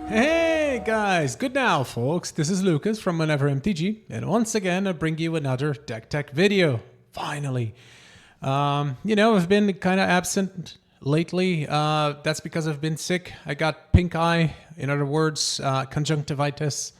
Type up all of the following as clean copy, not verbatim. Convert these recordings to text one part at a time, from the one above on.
Hey guys, good now folks, this is Lucas from Whenever MTG, and once again I bring you another deck tech video, finally. I've been kind of absent lately, that's because I've been sick. I got pink eye, in other words, conjunctivitis.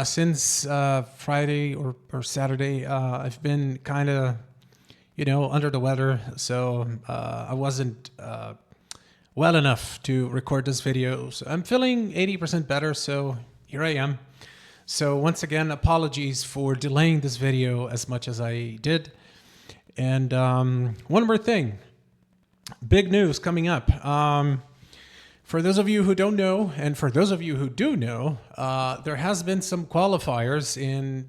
Since Friday or Saturday, I've been kind of, under the weather, so I wasn't well enough to record this video. So I'm feeling 80% better, so here I am. So once again, apologies for delaying this video as much as I did. And one more thing, big news coming up. For those of you who don't know, and for those of you who do know, there has been some qualifiers in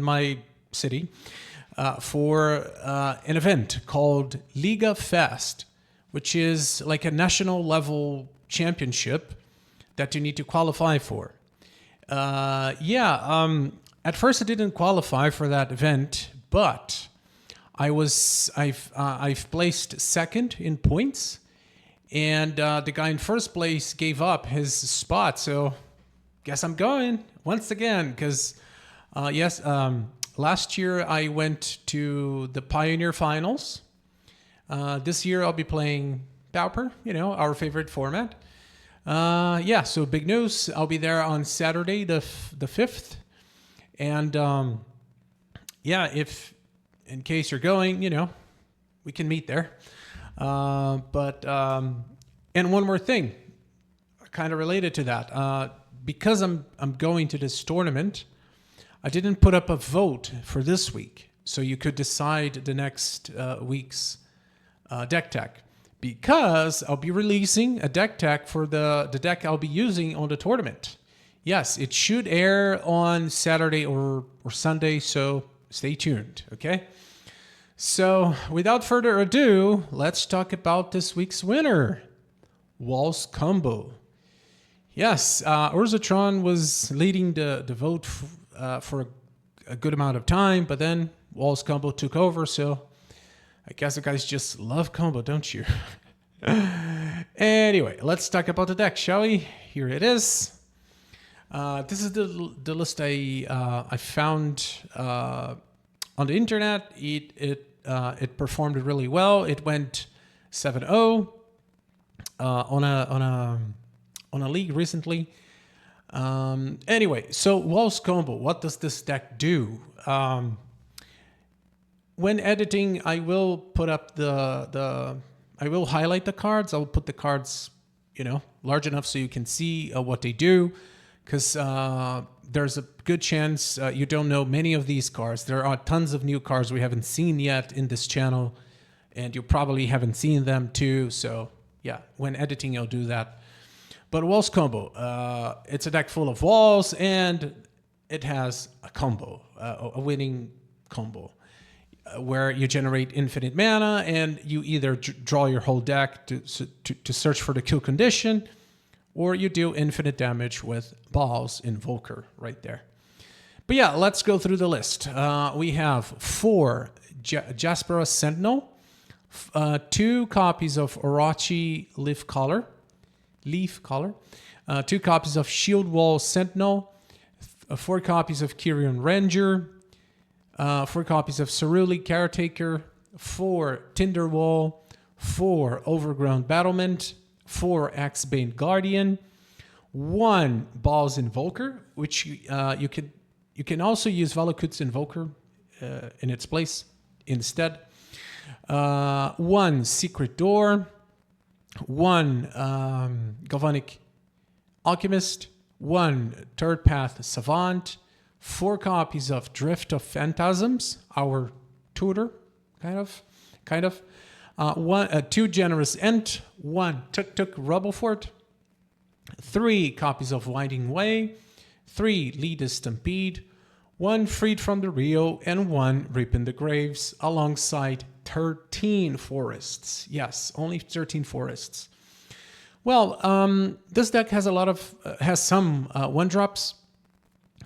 my city for an event called Liga Fest, which is like a national level championship that you need to qualify for. At first I didn't qualify for that event, but I've placed second in points, and the guy in first place gave up his spot, so guess I'm going once again, because last year I went to the Pioneer Finals. This year I'll be playing PAUPER, our favorite format. So big news. I'll be there on Saturday, the 5th. And if in case you're going, we can meet there. And one more thing, kind of related to that. Because I'm going to this tournament, I didn't put up a vote for this week. So you could decide the next week's deck tech, because I'll be releasing a deck tech for the deck I'll be using on the tournament. Yes, it should air on Saturday or Sunday, so stay tuned, okay? So without further ado, let's talk about this week's winner, Wall's Combo. Yes, Urzatron was leading the vote for a good amount of time, but then Wall's Combo took over, so I guess you guys just love combo, don't you? Anyway, let's talk about the deck, shall we? Here it is. This is the list I found on the internet. It performed really well. It went 7-0 on a league recently. Anyway, so Wall's Combo. What does this deck do? When editing, I will put up I will highlight the cards. I'll put the cards, large enough so you can see what they do, because there's a good chance you don't know many of these cards. There are tons of new cards we haven't seen yet in this channel, and you probably haven't seen them too. So yeah, when editing, I'll do that. But Wall's Combo, it's a deck full of walls, and it has a combo, a winning combo, where you generate infinite mana, and you either draw your whole deck to search for the kill condition, or you do infinite damage with Bhaal's Invoker right there. But yeah, let's go through the list. We have 4 Jaspera Sentinel, 2 copies of Orochi Leafcaller, 2 copies of Shield-Wall Sentinel, 4 copies of Quirion Ranger, 4 copies of Saruli Caretaker, 4 Tinder Wall, 4 Overgrown Battlement, 4 Axebane Guardian, 1 Bhaal's Invoker, which you can also use Valakut's Invoker in its place instead, 1 Secret Door, 1 Galvanic Alchemist, 1 Third Path Savant, 4 copies of Drift of Phantasms, our tutor, kind of. 2 Generous Ent, 1 Tuktuk Rubblefort, 3 copies of Winding Way, 3 Lead the Stampede, 1 Freed from the Rio, and 1 Reap in the Graves, alongside 13 forests. Yes, only 13 forests. Well, this deck has some 1-drops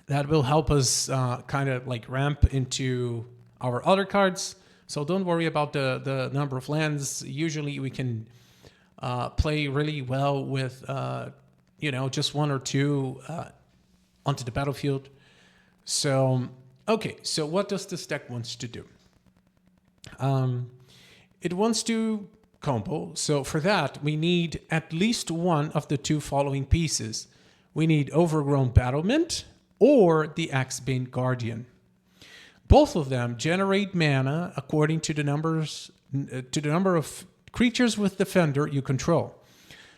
that will help us kind of like ramp into our other cards. So don't worry about the number of lands. Usually we can play really well with, just one or two onto the battlefield. So, okay, so what does this deck wants to do? It wants to combo. So for that, we need at least one of the two following pieces. We need Overgrown Battlement or the Axebane Guardian. Both of them generate mana according to the number of creatures with Defender you control.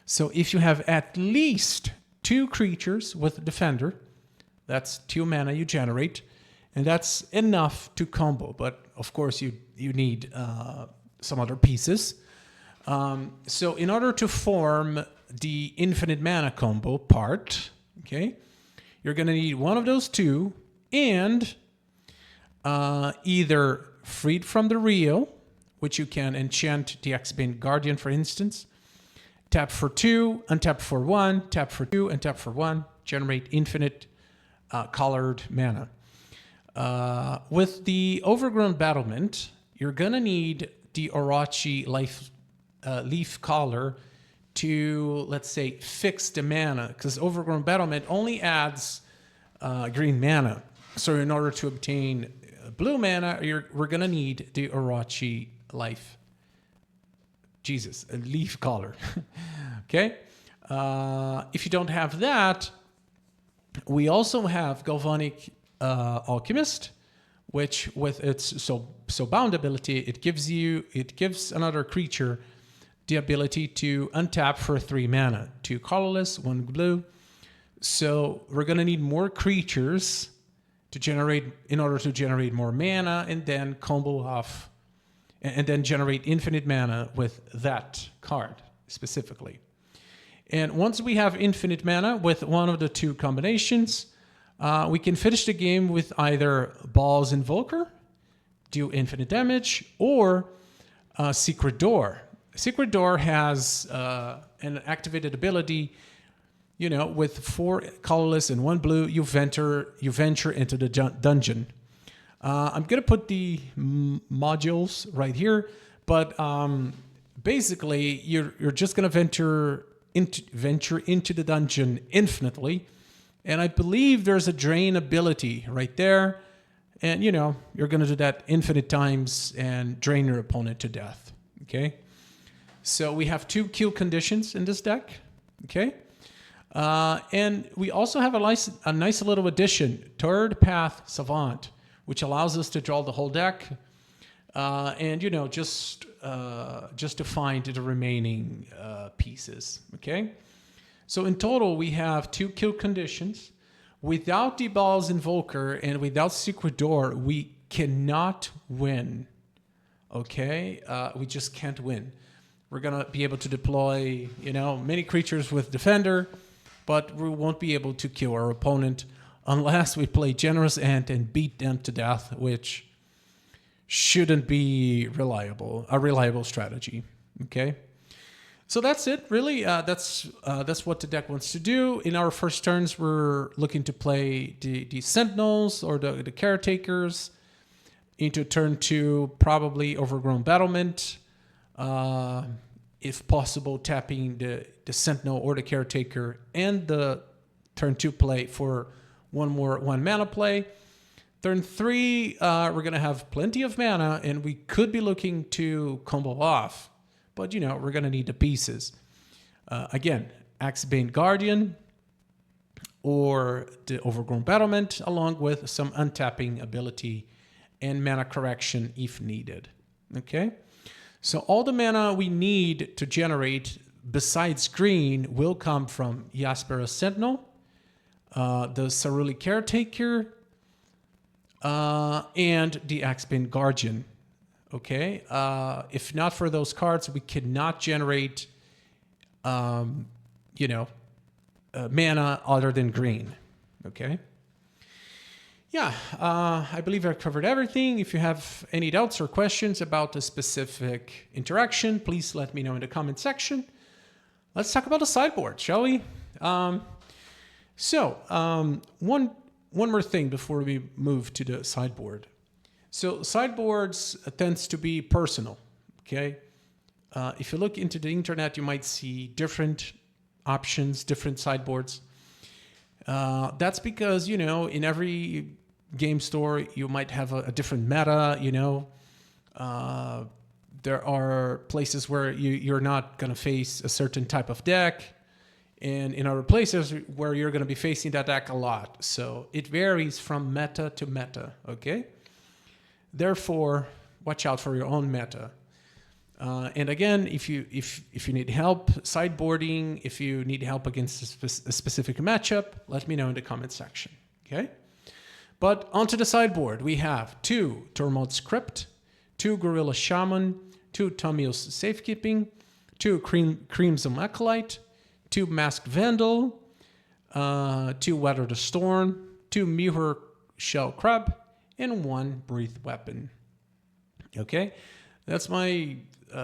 So if you have at least 2 creatures with Defender, that's 2 mana you generate, and that's enough to combo. But of course, you need some other pieces. So in order to form the infinite mana combo part, okay, you're going to need one of those 2, and either Freed from the Rio, which you can enchant the Axebane Guardian, for instance. Tap for 2, untap for 1, tap for 2, and tap for 1. Generate infinite colored mana. With the Overgrown Battlement, you're going to need the Orochi Leafcaller to, let's say, fix the mana, because Overgrown Battlement only adds green mana. So in order to obtain blue mana, we're going to need the Orochi Leafcaller. Okay? If you don't have that, we also have Galvanic Alchemist, which with its so bound ability, it gives another creature the ability to untap for 3 mana, 2 colorless, 1 blue. So we're gonna need more creatures in order to generate more mana, and then combo off, and then generate infinite mana with that card specifically. And once we have infinite mana with one of the 2 combinations, we can finish the game with either Bhaal's Invoker, do infinite damage, or Secret Door. Secret Door has an activated ability, with 4 colorless and 1 blue, you venture into the dungeon. I'm gonna put the modules right here, but basically you're just gonna venture into the dungeon infinitely, and I believe there's a drain ability right there, and you're gonna do that infinite times and drain your opponent to death. Okay, so we have 2 kill conditions in this deck. Okay. And we also have a nice little addition, Third Path Savant, which allows us to draw the whole deck, and just to find the remaining pieces. Okay, so in total we have 2 kill conditions. Without the Bhaal's Invoker and without Secret Door, we cannot win. Okay, we just can't win. We're gonna be able to deploy many creatures with Defender, but we won't be able to kill our opponent unless we play Generous Ent and beat them to death, which shouldn't be a reliable strategy. Okay, so that's it. Really, that's what the deck wants to do. In our first turns, we're looking to play the Sentinels or the Caretakers. Into turn 2, probably Overgrown Battlement. If possible, tapping the Sentinel or the Caretaker, and the turn 2 play for 1 mana play. Turn 3, we're going to have plenty of mana, and we could be looking to combo off. But, we're going to need the pieces. Again, Axebane Guardian or the Overgrown Battlement, along with some untapping ability and mana correction if needed. Okay? So all the mana we need to generate besides green will come from Jaspera Sentinel, the Saruli Caretaker, and the Axebane Guardian. Okay? If not for those cards, we cannot generate, mana other than green. Okay? Yeah, I believe I covered everything. If you have any doubts or questions about a specific interaction, please let me know in the comment section. Let's talk about the sideboard, shall we? One more thing before we move to the sideboard. So sideboards tends to be personal, okay? if you look into the internet, you might see different options, different sideboards. That's because, you know, in every game store, you might have a different meta, you know. There are places where you're not going to face a certain type of deck, and in other places where you're going to be facing that deck a lot. So it varies from meta to meta, okay? Therefore, watch out for your own meta. And again, if you need help sideboarding, if you need help against a specific matchup, let me know in the comment section, okay? But onto the sideboard, we have 2 Tormod's Crypt, 2 Gorilla Shaman, 2 Tamiyo's Safekeeping, 2 Crimson Acolyte, 2 Masked Vandal, 2 Weather the Storm, 2 Mirrorshell Crab, and 1 Breathe Weapon. Okay, that's my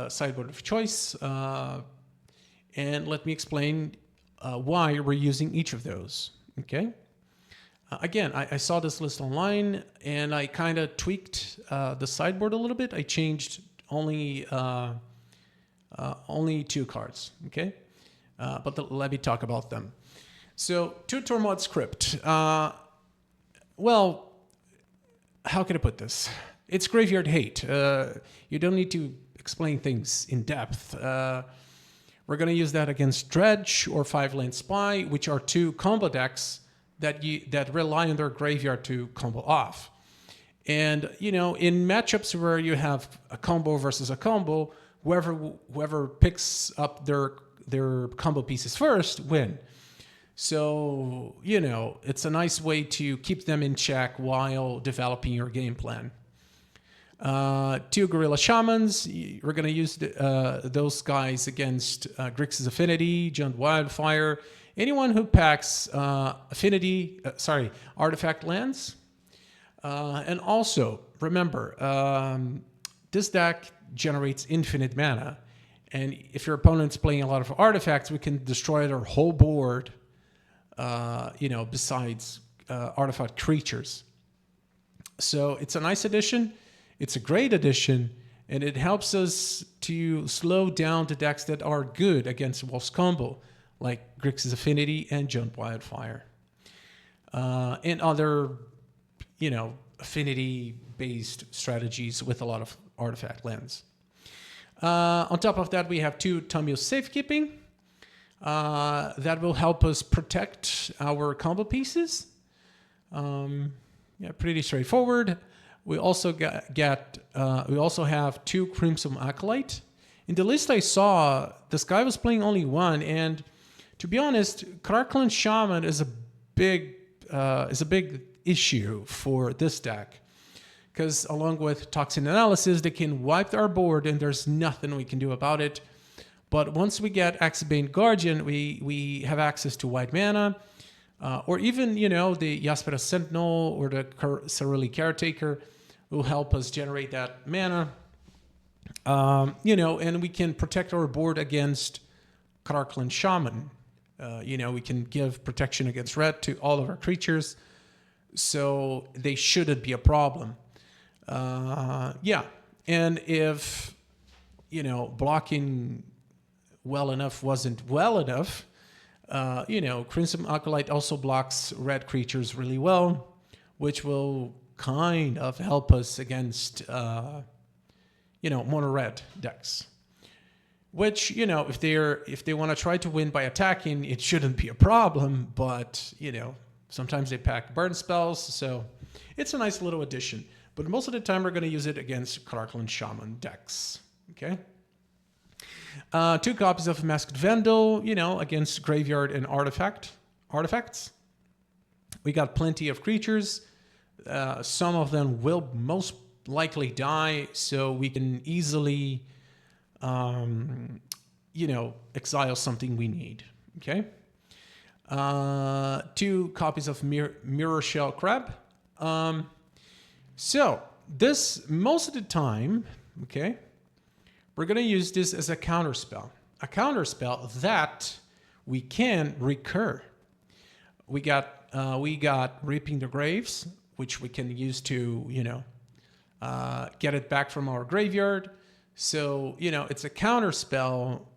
sideboard of choice. And let me explain why we're using each of those. Okay. Again, I saw this list online and I kind of tweaked the sideboard a little bit. I changed only 2 cards, okay? But let me talk about them. So, 2 Tormod's Crypt. Well, how can I put this? It's graveyard hate. You don't need to explain things in depth. We're going to use that against Dredge or 5-Lane Spy, which are 2 combo decks that rely on their graveyard to combo off. And, you know, in matchups where you have a combo versus a combo, whoever picks up their combo pieces first win. So, you know, it's a nice way to keep them in check while developing your game plan. 2 Gorilla Shamans, we're going to use those guys against Grixis Affinity, Giant Wildfire, anyone who packs artifact lands. And also, remember, this deck generates infinite mana. And if your opponent's playing a lot of artifacts, we can destroy their whole board, you know, besides artifact creatures. So it's a nice addition. It's a great addition. And it helps us to slow down the decks that are good against Wolf's Combo, like Grixis Affinity and Giant Wildfire. And other, you know, affinity-based strategies with a lot of artifact lands. On top of that, we have 2 Tamiyo Safekeeping. That will help us protect our combo pieces. Yeah, pretty straightforward. We also we also have 2 Crimson Acolyte. In the list I saw, this guy was playing only 1, and to be honest, Gorilla Shaman is a big issue for this deck, because along with Toxin Analysis, they can wipe our board, and there's nothing we can do about it. But once we get Axebane Guardian, we have access to white mana, or even, you know, the Jaspera Sentinel or the Saruli Caretaker will help us generate that mana. You know, and we can protect our board against Gorilla Shaman. You know, we can give protection against red to all of our creatures, so they shouldn't be a problem. Yeah, and if, you know, blocking well enough wasn't well enough, you know, Crimson Acolyte also blocks red creatures really well, which will kind of help us against, you know, mono red decks. Which, you know, if they want to try to win by attacking, it shouldn't be a problem. But, you know, sometimes they pack burn spells, so it's a nice little addition. But most of the time, we're going to use it against Gorilla Shaman decks. Okay. 2 copies of Masked Vandal, you know, against graveyard and artifacts. We got plenty of creatures. Some of them will most likely die, so we can easily, you know, exile something we need. Okay. 2 copies of Mirrorshell Crab. So this, most of the time, okay, we're going to use this as a counterspell. A counterspell that we can recur. We got Reaping the Graves, which we can use to, you know, get it back from our graveyard. So, it's a counter spell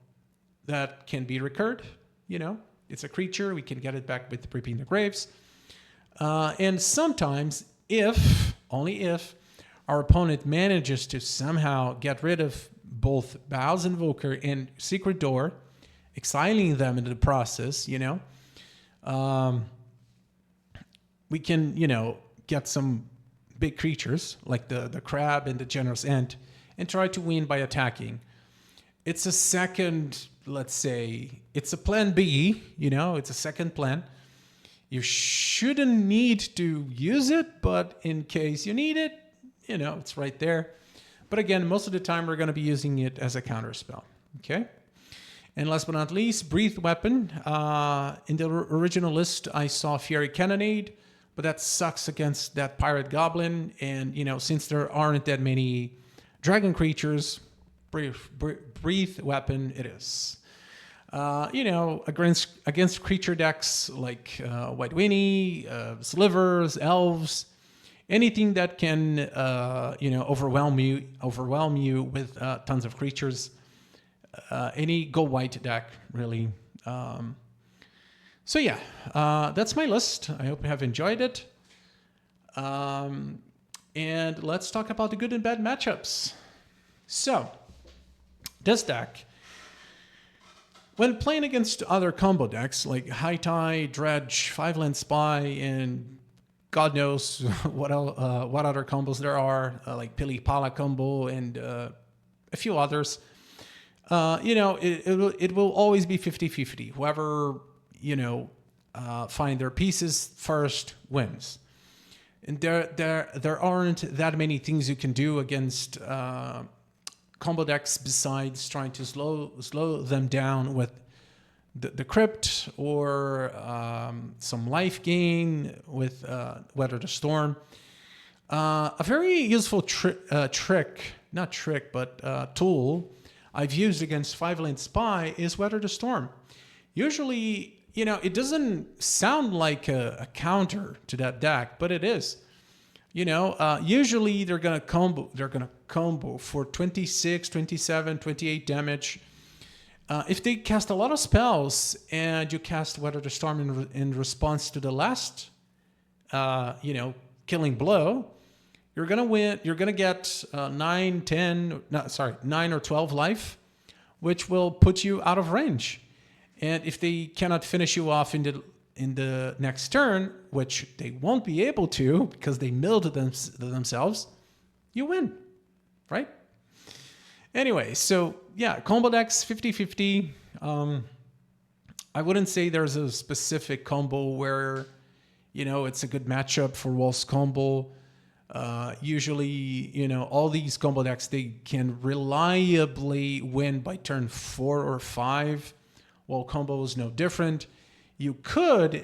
that can be recurred. It's a creature. We can get it back with Reaping the Graves. And sometimes, only if, our opponent manages to somehow get rid of both Bhaal's Invoker and Secret Door, exiling them in the process, we can, get some big creatures like the Crab and the Generous Ent and try to win by attacking. It's a second, let's say, it's a plan B, it's a second plan. You shouldn't need to use it, but in case you need it, it's right there. But again, most of the time we're going to be using it as a counter spell. Okay. And last but not least, Breathed Weapon. In the original list, I saw Fury Cannonade, but that sucks against that Pirate Goblin. And, since there aren't that many dragon creatures, Breathed Weapon it is. Against creature decks like White Winnie, Slivers, Elves, anything that can, overwhelm you with tons of creatures. Any go white deck, really. So yeah, that's my list. I hope you have enjoyed it. And let's talk about the good and bad matchups. So, this deck, when playing against other combo decks like High Tide, Dredge, 5-Land Spy, and God knows what other combos there are, like Pili Pala combo and a few others. It will always be 50-50. Whoever, find their pieces first wins. And there aren't that many things you can do against combo decks besides trying to slow them down with the Crypt or some life gain with Weather the Storm. A very useful tool I've used against 5-Land Spy is Weather the Storm. Usually, it doesn't sound like a counter to that deck, but it is. Usually they're gonna combo for 26, 27, 28 damage. If they cast a lot of spells and you cast Weather the Storm in response to the last, killing blow, you're gonna win. You're gonna get 9 or 12 life, which will put you out of range. And if they cannot finish you off in the next turn, which they won't be able to because they milled themselves, you win, right? Anyway, so yeah, combo decks 50-50. I wouldn't say there's a specific combo where, it's a good matchup for Waltz combo. Usually, all these combo decks, they can reliably win by turn 4 or 5. Well, combo is no different. You could,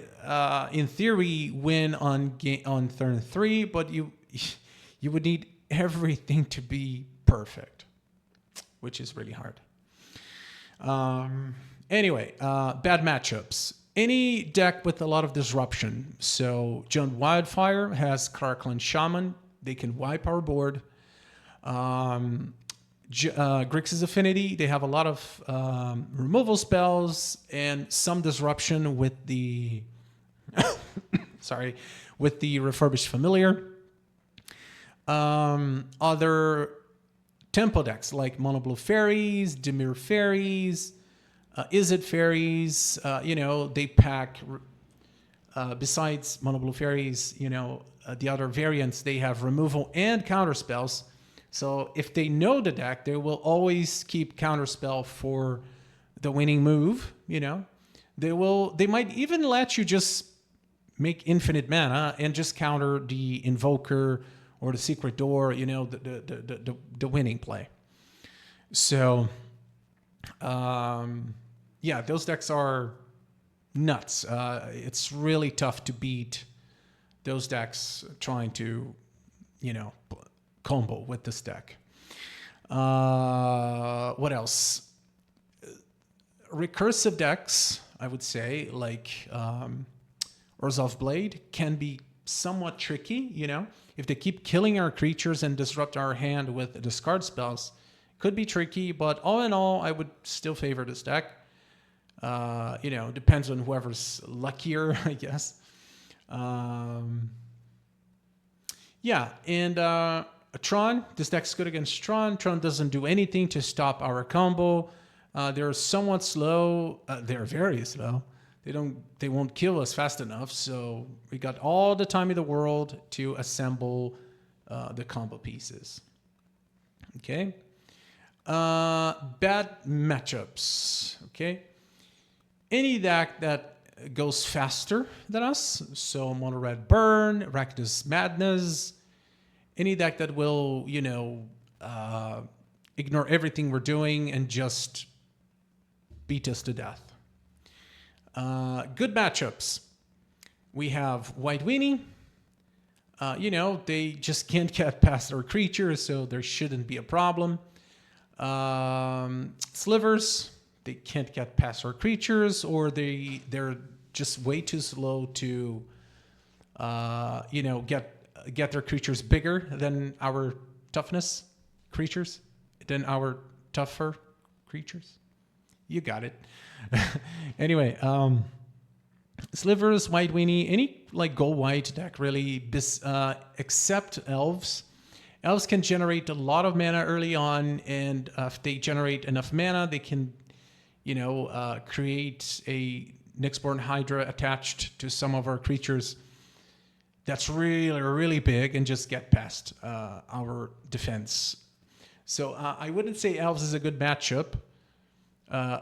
in theory, win on turn 3, but you would need everything to be perfect, which is really hard. Anyway, bad matchups. Any deck with a lot of disruption. So, John Wildfire has Gorilla Shaman. They can wipe our board. Grixis Affinity, they have a lot of removal spells and some disruption with the with the Refurbished Familiar. Other tempo decks like Mono Blue Fairies, Dimir Fairies, Izzet Fairies, they pack, besides Mono Blue Fairies, the other variants, they have removal and counter spells. So if they know the deck, they will always keep counterspell for the winning move. They might even let you just make infinite mana and just counter the Invoker or the Secret Door. The winning play. So those decks are nuts. It's really tough to beat those decks trying to, combo with this deck. What else? Recursive decks, I would say, like Orzhov Blade, can be somewhat tricky. If they keep killing our creatures and disrupt our hand with discard spells, Could be tricky, but all in all, I would still favor this deck. You know, depends on whoever's luckier, I guess. Yeah, and Tron, this deck's good against Tron. Tron doesn't do anything to stop our combo. They're somewhat slow. They're very slow. They won't kill us fast enough. So we got all the time in the world to assemble the combo pieces. Okay. Bad matchups. Okay. Any deck that goes faster than us, so Mono Red Burn, Rakdos Madness, any deck that will, you know, ignore everything we're doing and just beat us to death. Good matchups. We have White Weenie. You know, they just can't get past our creatures, so there shouldn't be a problem. Slivers, they can't get past our creatures, or they're just way too slow to, you know, get their creatures bigger than our toughness creatures, than our tougher creatures. You got it. Anyway, Slivers, White Weenie, any like gold white deck really, except Elves. Elves can generate a lot of mana early on, and if they generate enough mana, they can, you know, create a Nyxborn Hydra attached to some of our creatures. That's really, really big, and just get past our defense. So I wouldn't say Elves is a good matchup.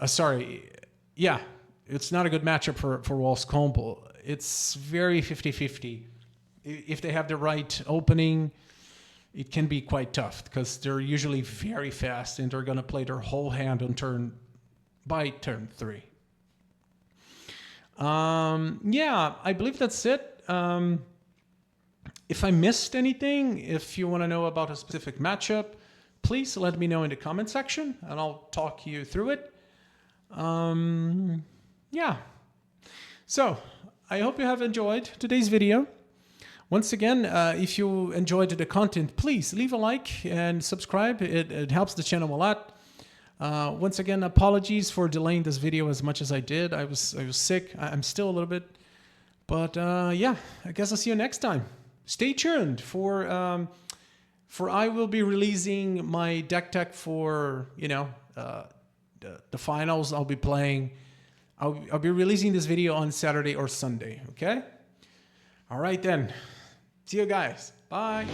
Sorry, yeah, it's not a good matchup for Wolf's combo. It's very 50-50. If they have the right opening, it can be quite tough because they're usually very fast and they're going to play their whole hand on by turn 3. Yeah, I believe that's it. If I missed anything, if you want to know about a specific matchup, please let me know in the comment section and I'll talk you through it. Yeah. So I hope you have enjoyed today's video. Once again, if you enjoyed the content, please leave a like and subscribe. It helps the channel a lot. Once again, apologies for delaying this video as much as I did. I was sick. I'm still a little bit. But yeah, I guess I'll see you next time. Stay tuned for I will be releasing my deck tech for, you know, the finals I'll be playing. I'll be releasing this video on Saturday or Sunday, okay? All right then. See you guys. Bye.